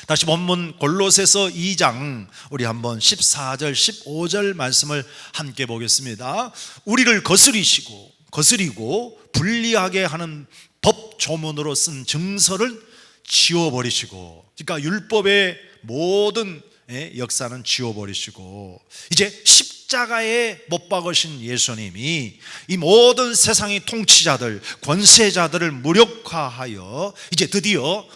다시 본문 골로새서 2장 우리 한번 14절 15절 말씀을 함께 보겠습니다. 우리를 거스리고 불리하게 하는 법 조문으로 쓴 증서를 지워버리시고, 그러니까 율법의 모든 역사는 지워버리시고 이제 십자가에 못 박으신 예수님이 이 모든 세상의 통치자들, 권세자들을 무력화하여 이제 드디어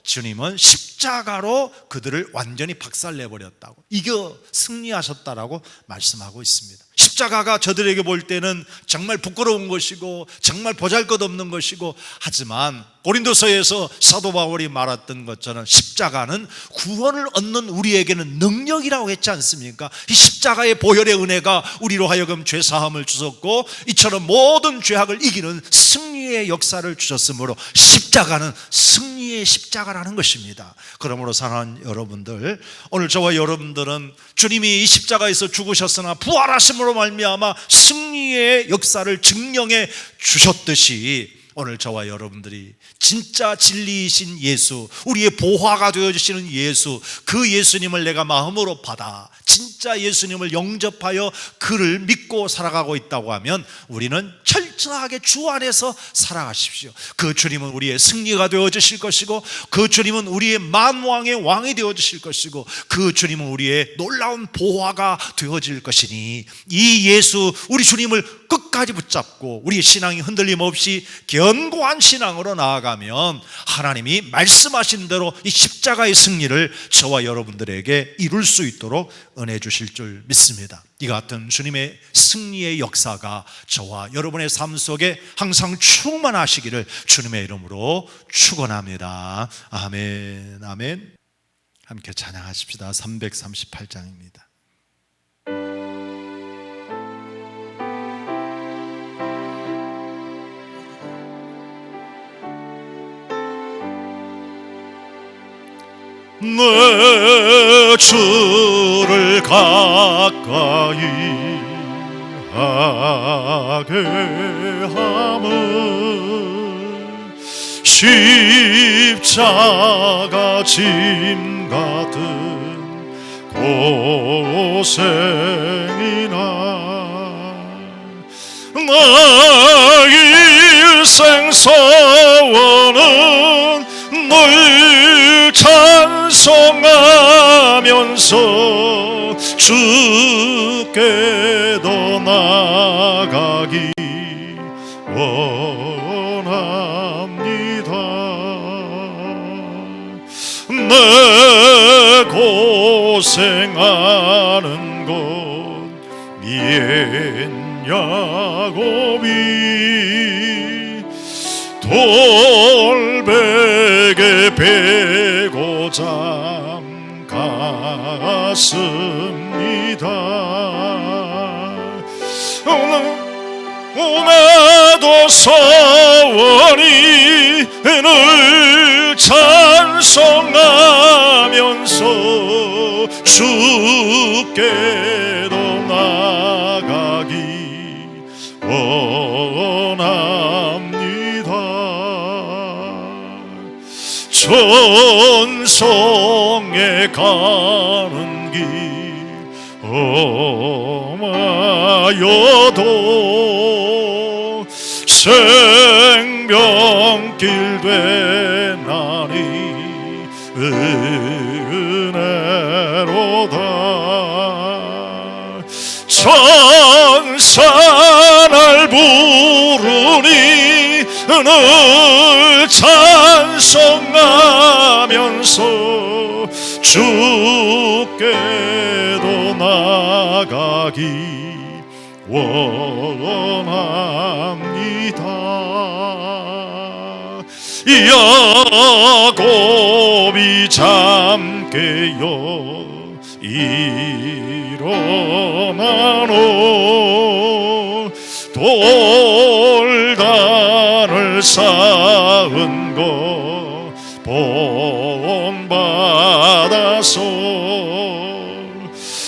주님은 십자가로 그들을 완전히 박살내버렸다고, 이겨 승리하셨다라고 말씀하고 있습니다. 십자가가 저들에게 볼 때는 정말 부끄러운 것이고 정말 보잘것없는 것이고, 하지만 고린도서에서 사도 바울이 말했던 것처럼 십자가는 구원을 얻는 우리에게는 능력이라고 했지 않습니까? 이 십자가의 보혈의 은혜가 우리로 하여금 죄사함을 주셨고 이처럼 모든 죄악을 이기는 승리의 역사를 주셨으므로 십자가는 승리의 십자가라는 것입니다. 그러므로 사랑하는 여러분들, 오늘 저와 여러분들은 주님이 이 십자가에서 죽으셨으나 부활하심으로 말미암아 승리의 역사를 증명해 주셨듯이 오늘 저와 여러분들이 진짜 진리이신 예수, 우리의 보화가 되어주시는 예수, 그 예수님을 내가 마음으로 받아 진짜 예수님을 영접하여 그를 믿고 살아가고 있다고 하면 우리는 철저하게 주 안에서 살아가십시오. 그 주님은 우리의 승리가 되어주실 것이고, 그 주님은 우리의 만왕의 왕이 되어주실 것이고, 그 주님은 우리의 놀라운 보화가 되어질 것이니 이 예수, 우리 주님을 끝까지 붙잡고 우리의 신앙이 흔들림 없이 견고한 신앙으로 나아가면 하나님이 말씀하신 대로 이 십자가의 승리를 저와 여러분들에게 이룰 수 있도록 은혜 주실 줄 믿습니다. 이 같은 주님의 승리의 역사가 저와 여러분의 삶 속에 항상 충만하시기를 주님의 이름으로 축원합니다. 아멘, 아멘. 함께 찬양하십시다. 338장입니다. 내 주를 가까이 하게 함은 십자가 짐 같은 고생이나 나 일생 소원은 늘 찬송하면서 주께도 나가기 원합니다. 내 고생하는 것 옛 야곱이 돌베개 베고 잠갔습니다. 오늘도 서원이 늘 찬송하면서 주께로 나가기 원합니다. 전성에 가는 길 험하여도 생명길 되나니 은혜로다. 천사 날 부르니 늘 찬송하면서 주께로 나가기 원합니다. 야곱이 잠깨어 일어나노. 돌단을 쌓은 거 본받아서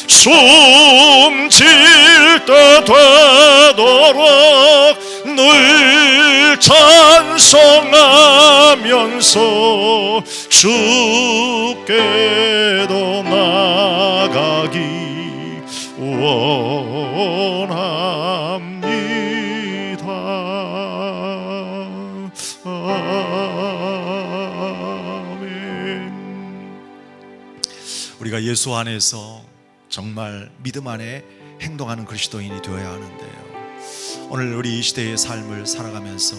숨질 때 되도록 늘 찬송하면서 주께로 나가기 원합니다. 아멘. 우리가 예수 안에서 정말 믿음 안에 행동하는 그리스도인이 되어야 하는데요, 오늘 우리 이 시대의 삶을 살아가면서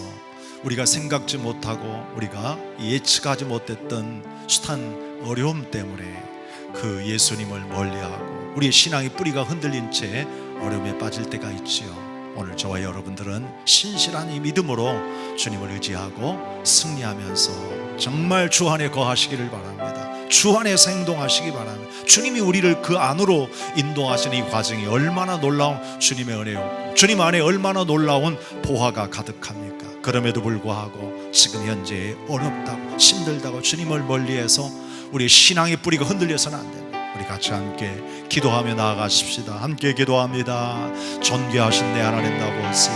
우리가 생각지 못하고 우리가 예측하지 못했던 숱한 어려움 때문에 그 예수님을 멀리하고 우리의 신앙의 뿌리가 흔들린 채 어려움에 빠질 때가 있지요. 오늘 저와 여러분들은 신실한 이 믿음으로 주님을 의지하고 승리하면서 정말 주 안에 거하시기를 바랍니다. 주 안에서 행동하시기 바랍니다. 주님이 우리를 그 안으로 인도하시는 이 과정이 얼마나 놀라운 주님의 은혜요, 주님 안에 얼마나 놀라운 보화가 가득합니까? 그럼에도 불구하고 지금 현재 어렵다고 힘들다고 주님을 멀리해서 우리의 신앙의 뿌리가 흔들려서는 안 됩니다. 우리 같이 함께 기도하며 나아가십시다. 함께 기도합니다. 존귀하신 내 하나님 아버지,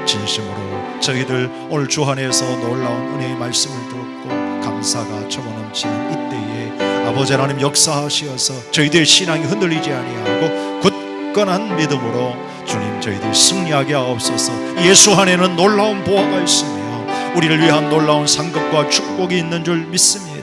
진심으로 저희들 오늘 주 안에서 놀라운 은혜의 말씀을 듣고 감사가 적어넘치는 이때에 아버지 하나님 역사하시어서 저희들의 신앙이 흔들리지 아니하고 굳건한 믿음으로 주님 저희들 승리하게 하옵소서. 예수 안에는 놀라운 보화가 있으며 우리를 위한 놀라운 상급과 축복이 있는 줄 믿습니다.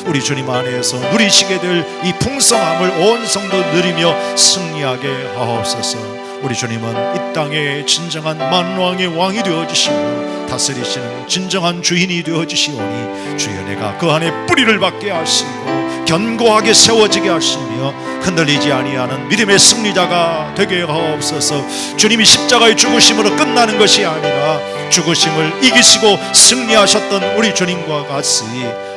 우리 주님 안에서 누리시게 될 이 풍성함을 온 성도 누리며 승리하게 하옵소서. 우리 주님은 이 땅의 진정한 만왕의 왕이 되어주시며 다스리시는 진정한 주인이 되어주시오니 주여 내가 그 안에 뿌리를 받게 하시고 견고하게 세워지게 하시며 흔들리지 아니하는 믿음의 승리자가 되게 하옵소서. 주님이 십자가의 죽으심으로 끝나는 것이 아니라 죽으심을 이기시고 승리하셨던 우리 주님과 같이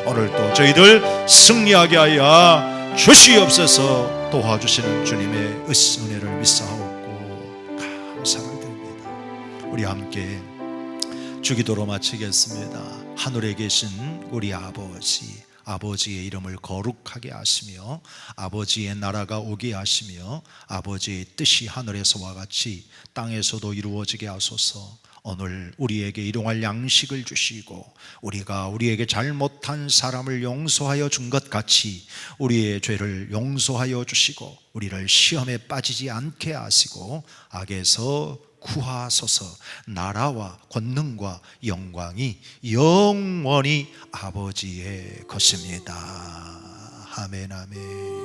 오늘도 저희들 승리하게 하여 주시옵소서. 도와주시는 주님의 은혜를 믿사옵고 감사를 드립니다. 우리 함께 주기도로 마치겠습니다. 하늘에 계신 우리 아버지, 아버지의 이름을 거룩하게 하시며 아버지의 나라가 오게 하시며 아버지의 뜻이 하늘에서와 같이 땅에서도 이루어지게 하소서. 오늘 우리에게 일용할 양식을 주시고 우리가 우리에게 잘못한 사람을 용서하여 준 것 같이 우리의 죄를 용서하여 주시고 우리를 시험에 빠지지 않게 하시고 악에서 구하소서. 나라와 권능과 영광이 영원히 아버지의 것입니다. 아멘 아멘.